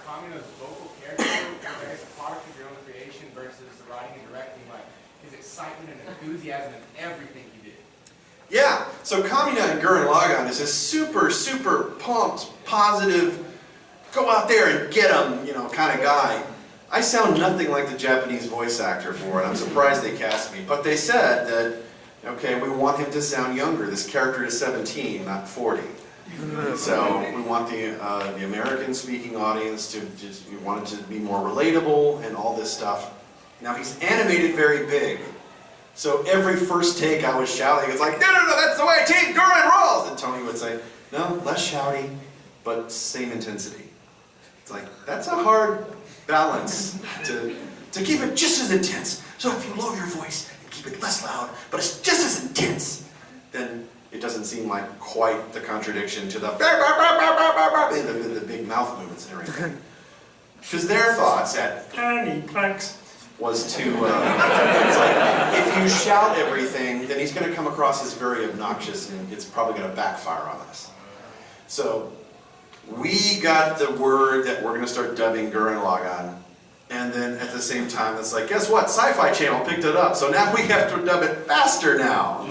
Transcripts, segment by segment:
Kamina's vocal character, I guess, a product of your own creation versus the writing and directing, like his excitement and enthusiasm in everything he did? Yeah, so Kamina in Gurren Lagann is this super, super pumped, positive, go out there and get them, kind of guy. I sound nothing like the Japanese voice actor for it. I'm surprised they cast me. But they said that, okay, we want him to sound younger. This character is 17, not 40. So we want the American speaking audience to we want it to be more relatable and all this stuff. Now he's animated very big. So every first take I was shouting, it's like, no, that's the way Team Gurren rolls! And Tony would say, no, less shouty, but same intensity. It's like, that's a hard balance to keep it just as intense. So if you lower your voice and keep it less loud, but it's just as intense, then it doesn't seem like quite the contradiction to the big mouth movements and everything. Because their thoughts at tiny planks was to, it's like, if you shout everything, then he's going to come across as very obnoxious and it's probably going to backfire on us. So, we got the word that we're going to start dubbing Gurren Lagann, and then at the same time, it's like, guess what? Sci-Fi Channel picked it up, so now we have to dub it faster now. I'm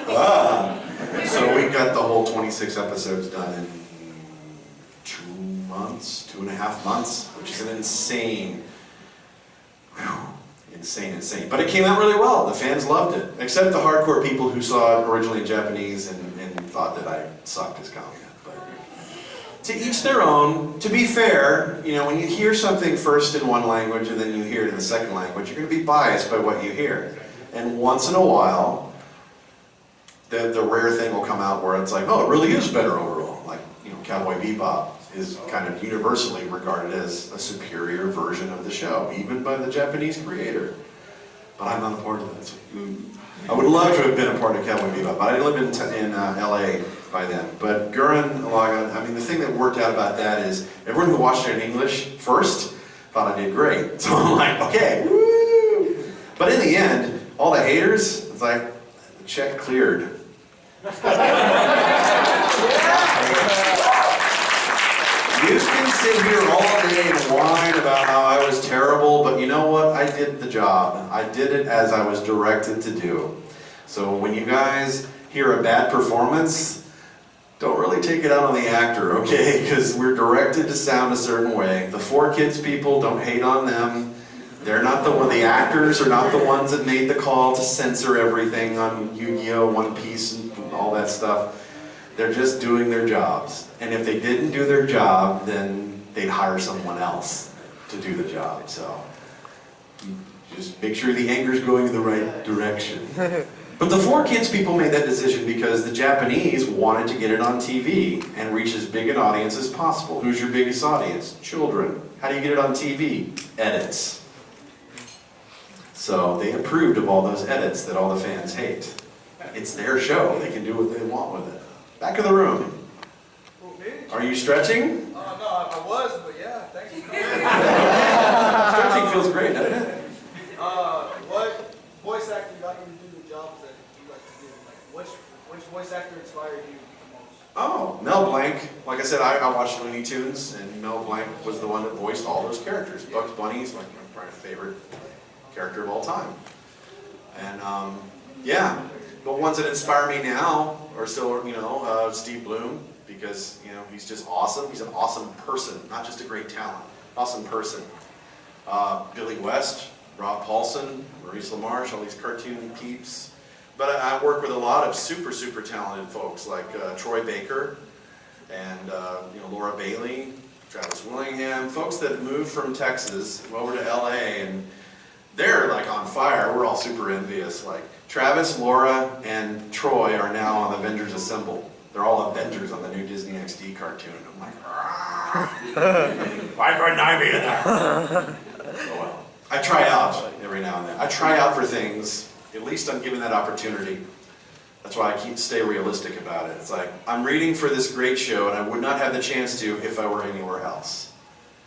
like, So we got the whole 26 episodes done in 2 months, 2.5 months, which is an insane, insane. But it came out really well. The fans loved it, except the hardcore people who saw it originally in Japanese and thought that I sucked as Kamina. To each their own. To be fair, when you hear something first in one language and then you hear it in the second language, you're going to be biased by what you hear. And once in a while, the rare thing will come out where it's like, oh, it really is better overall. Like, Cowboy Bebop is kind of universally regarded as a superior version of the show, even by the Japanese creator. But I'm not a part of that. So, I would love to have been a part of Cowboy Bebop, but I didn't live in LA by then. But Gurren Lagann, the thing that worked out about that is everyone who watched it in English first thought I did great. So I'm like, okay, woo! But in the end, all the haters, it's like, the check cleared. You can sit here all day and whine about how I was terrible, but you know what? I did the job. I did it as I was directed to do. So when you guys hear a bad performance, don't really take it out on the actor, okay? Because we're directed to sound a certain way. The 4Kids people, don't hate on them. They're not the actors are not the ones that made the call to censor everything on Yu-Gi-Oh!, One Piece, and all that stuff. They're just doing their jobs. And if they didn't do their job, then they'd hire someone else to do the job. So just make sure the anger's going in the right direction. But the 4Kids people made that decision because the Japanese wanted to get it on TV and reach as big an audience as possible. Who's your biggest audience? Children. How do you get it on TV? Edits. So they approved of all those edits that all the fans hate. It's their show. They can do what they want with it. Back of the room. Are you stretching? No, I was, but yeah, thanks for coming. Stretching feels great, doesn't it? What voice actor got you to do the jobs that you like to do? Like, which voice actor inspired you the most? Oh, Mel Blanc. Like I said, I watched Looney Tunes, and Mel Blanc was the one that voiced all those characters. Bugs Bunny is like my probably favorite character of all time. And yeah, but ones that inspire me now are still, Steve Bloom, because he's just awesome. He's an awesome person, not just a great talent. Awesome person. Billy West, Rob Paulson, Maurice LaMarche, all these cartoon peeps. But I work with a lot of super, super talented folks like Troy Baker and Laura Bailey, Travis Willingham, folks that moved from Texas over to LA, and they're like on fire. We're all super envious. Like Travis, Laura, and Troy are now on Avengers Assemble. They're all Avengers on the new Disney XD cartoon. I'm like, why couldn't I be in there? Oh well. I try out every now and then. I try out for things. At least I'm given that opportunity. That's why I stay realistic about it. It's like, I'm reading for this great show, and I would not have the chance to if I were anywhere else.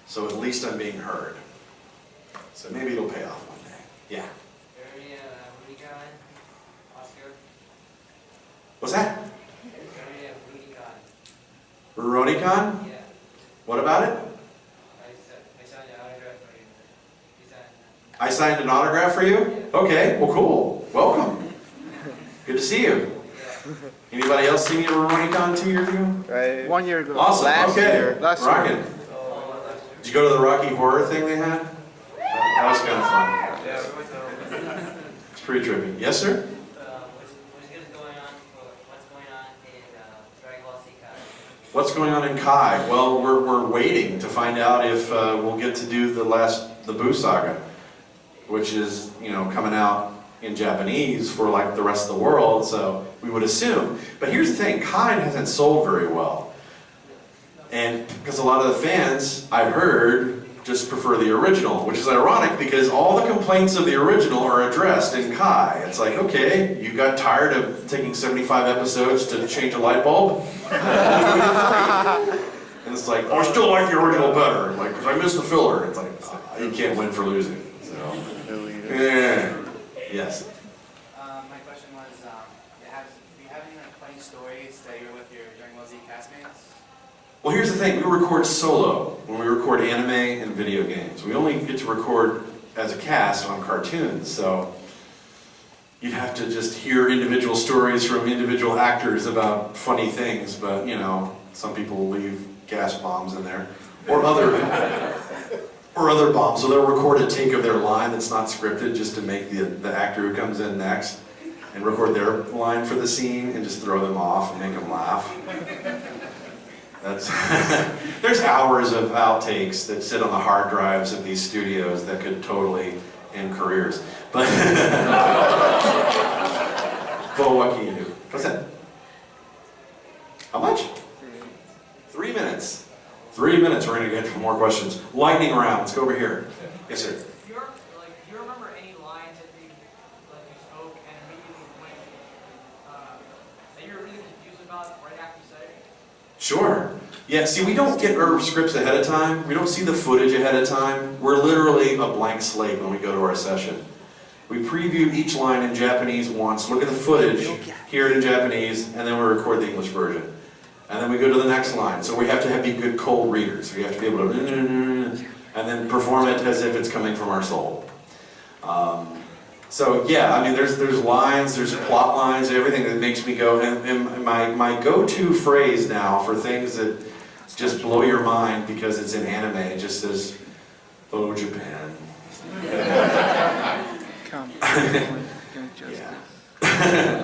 So at least I'm being heard. So maybe it'll pay off one day. Yeah. What's that? Omnicon? Yeah. What about it? I I signed an autograph for you? Okay, well cool. Welcome. Good to see you. Anybody else see me at Omnicon 2 years ago? Right. 1 year ago. Awesome, Last okay. year. Last Rockin'. year. Did you go to the Rocky Horror thing they had? That was kind of fun. Yeah, we went to. It's pretty trippy. Yes, sir? What's going on in Kai? Well, we're waiting to find out if we'll get to do the Boo Saga, which is, you know, coming out in Japanese for like the rest of the world, so we would assume. But here's the thing, Kai hasn't sold very well. And because a lot of the fans, I've heard, just prefer the original, which is ironic because all the complaints of the original are addressed in Kai. It's like, okay, you got tired of taking 75 episodes to change a light bulb? And it's like, oh, I still like the original better, like, because I missed the filler. It's like, you can't win for losing. So, yeah. Yes. My question was, do you have any funny stories that you're with your Dragon Ball Z castmates? Well, here's the thing. We record solo when we record anime and video games. We only get to record as a cast on cartoons, so you'd have to just hear individual stories from individual actors about funny things, but, you know, some people will leave gas bombs in there, or other bombs, so they'll record a take of their line that's not scripted just to make the actor who comes in next and record their line for the scene and just throw them off and make them laugh. That's there's hours of outtakes that sit on the hard drives of these studios that could totally end careers. But, but what can you do? What's that? How much? 3 minutes. 3 minutes, we're going to get to more questions. Lightning round, let's go over here. Yes, sir. Do you remember any lines that you spoke and immediately went that you were really confused about right after you said it? Sure. Yeah, see, we don't get our scripts ahead of time. We don't see the footage ahead of time. We're literally a blank slate when we go to our session. We preview each line in Japanese once, look at the footage, hear it in Japanese, and then we record the English version. And then we go to the next line. So we have to be good cold readers. We have to be able to, and then perform it as if it's coming from our soul. So yeah, I mean, there's lines, there's plot lines, everything that makes me go, and my go-to phrase now for things that just blow your mind because it's in anime, it just says, "Oh, Japan." Yeah.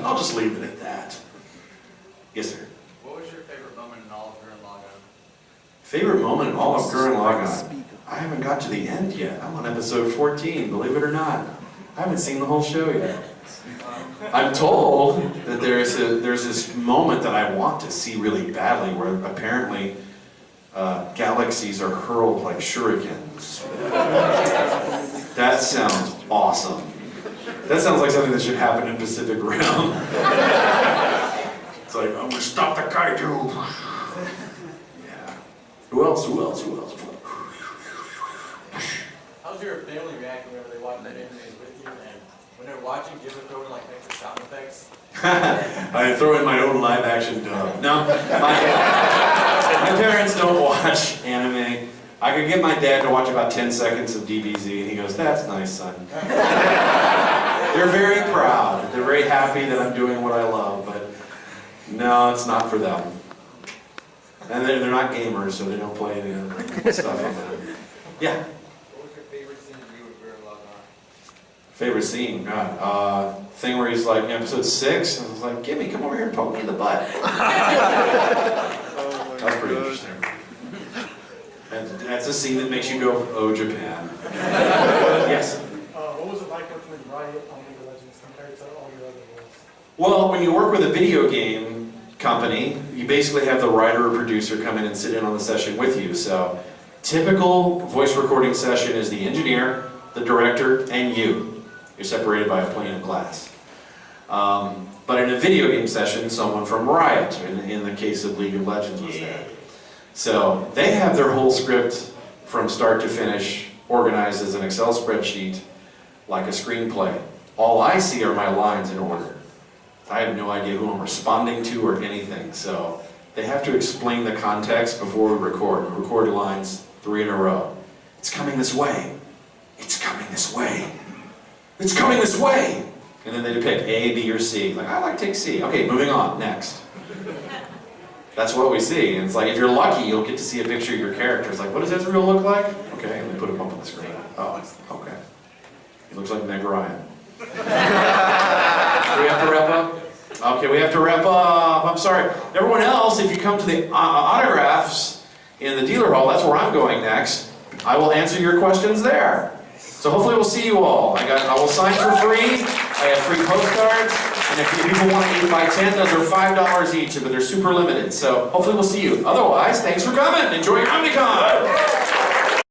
I'll just leave it at that. Yes, sir. What was your favorite moment in all of Gurren Lagann? Favorite moment in all of Gurren Lagann? I haven't got to the end yet. I'm on episode 14, believe it or not. I haven't seen the whole show yet. I'm told that there's this moment that I want to see really badly where apparently galaxies are hurled like shurikens. That sounds awesome. That sounds like something that should happen in Pacific Rim. It's like, I'm gonna stop the kaiju. Yeah. Who else? How's your family reacting whenever they watch that anime with you? And when they're watching, do you ever throw in like extra sound effects? I throw in my own live action dub. No, my parents don't watch anime. I could get my dad to watch about 10 seconds of DBZ and he goes, "That's nice, son." They're very proud. They're very happy that I'm doing what I love, but no, it's not for them. And they're not gamers, so they don't play any of the stuff on that. Yeah. What was your favorite scene you with Gurren Lagann? Favorite scene? God. Thing where he's like, episode 6, and I was like, "Gimme, come over here and poke me in the butt." That was pretty interesting. That's a scene that makes you go, "Oh, Japan." Yes? What was it like working with Riot on League of Legends compared to all your other roles? Well, when you work with a video game company, you basically have the writer or producer come in and sit in on the session with you. So, typical voice recording session is the engineer, the director, and you. You're separated by a plane of glass. But in a video game session, someone from Riot, in the case of League of Legends, was there. So they have their whole script from start to finish organized as an Excel spreadsheet, like a screenplay. All I see are my lines in order. I have no idea who I'm responding to or anything. So they have to explain the context before we record. We record lines 3 in a row. It's coming this way. it's coming this way. It's coming this way. And then they pick A, B, or C. Like, I like to take C. Okay, moving on, next. That's what we see. And it's like, if you're lucky, you'll get to see a picture of your character. It's like, what does Ezreal look like? Okay, and they put him up on the screen. Oh, okay. He looks like Meg Ryan. Do we have to wrap up? Okay, we have to wrap up. I'm sorry. Everyone else, if you come to the autographs in the dealer hall, that's where I'm going next. I will answer your questions there. So hopefully we'll see you all. I will sign for free. I have free postcards. And if you people want an 8x10, those are $5 each, but they're super limited. So hopefully we'll see you. Otherwise, thanks for coming. Enjoy your Omnicon.